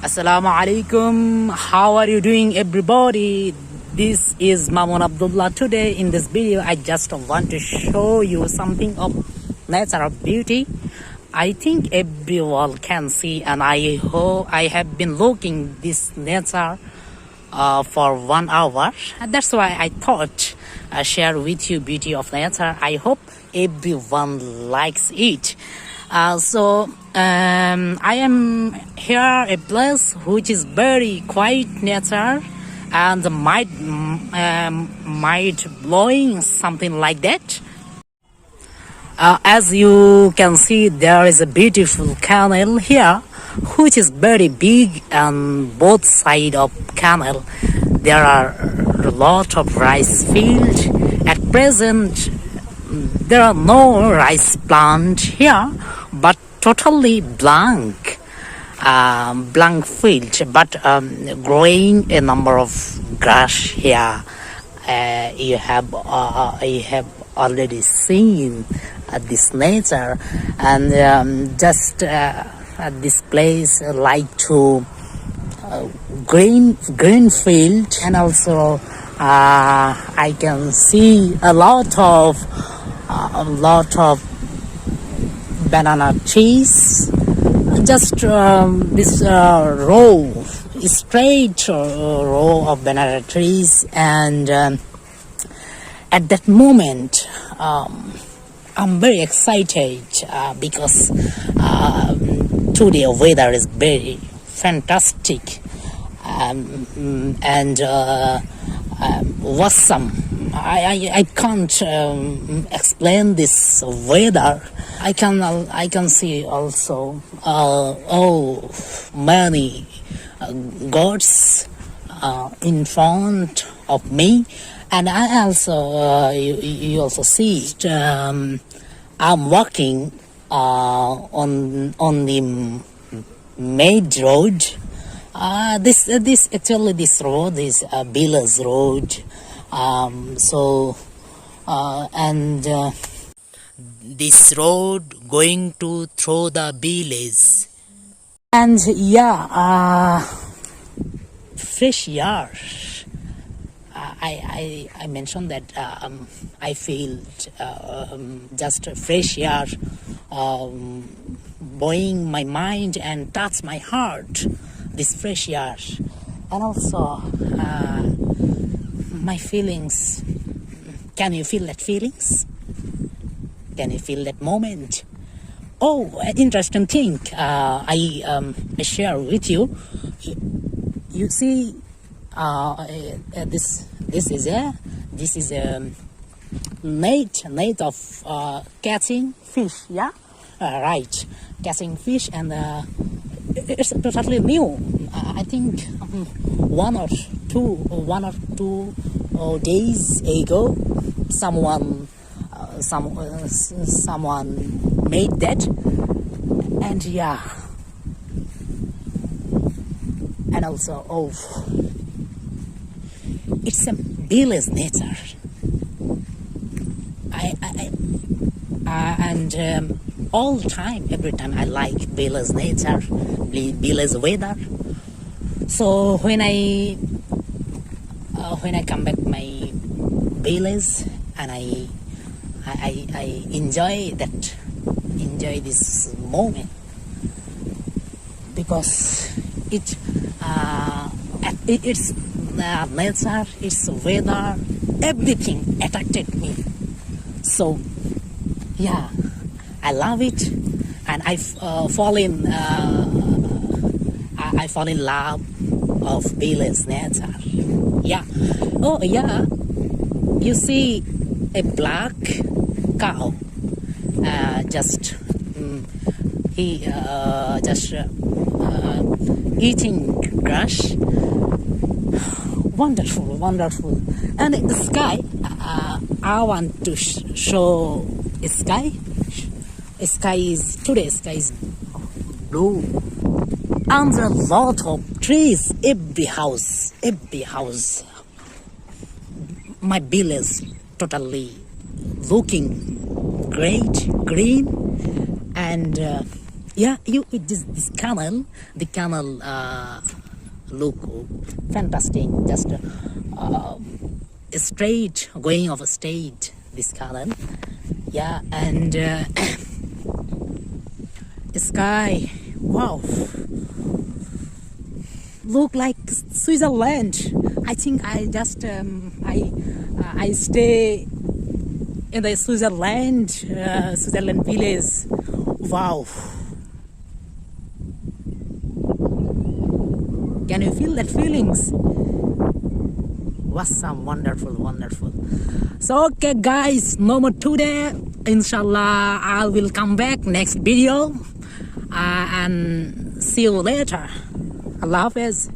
Assalamu alaikum. How are you doing, everybody? This is Mamun Abdullah. Today in this video, I just want to show you something of natural beauty. I think everyone can see, and I hope I have been looking this nature for 1 hour. And that's why I thought share with you beauty of nature. I hope everyone likes it. I am here a place which is very quiet nature and might blowing something like that. As you can see, there is a beautiful canal here which is very big, and both sides of canal there are a lot of rice field. At present there are no rice plant here, but totally blank field, but growing a number of grass here. You have already seen this nature, and just this place like to green field, and also I can see a lot of banana trees. Just this straight row of banana trees, and at that moment I'm very excited because today weather is very fantastic and awesome. I can't explain this weather. I can see also many goats in front of me, and I also you also see I'm walking on the main road. This road is Village Road. This road going to through the village, and fresh air. I mentioned that I feel just fresh air blowing my mind and touch my heart. This fresh air, and also my feelings. Can you feel that feelings? Can you feel that moment? Oh, an interesting thing I share with you. You see, this is a net of catching fish. Yeah, right, catching fish, and it's totally new. I think 1 or 2 days ago, someone made that, and and also it's a village nature. All time, every time I like village nature, village weather. So when I come back my village, and I enjoy this moment, because it's nature, its weather, everything attracted me. So I love it, and I fall in love of village nature. You see a black cow, eating grass. Wonderful. And the sky, I want to show a sky. Today's sky is blue, and there are a lot of trees. Every house. My village totally looking great, green, and Yeah, you this canal, the canal look fantastic. Just straight going off a state. This canal, yeah, and sky. Wow, look like Switzerland. I think I just I stay in the Switzerland village. Wow. Can you feel that feelings? Awesome, wonderful, wonderful. So okay guys, no more today. Inshallah, I will come back next video and see you later. Allah Hafiz.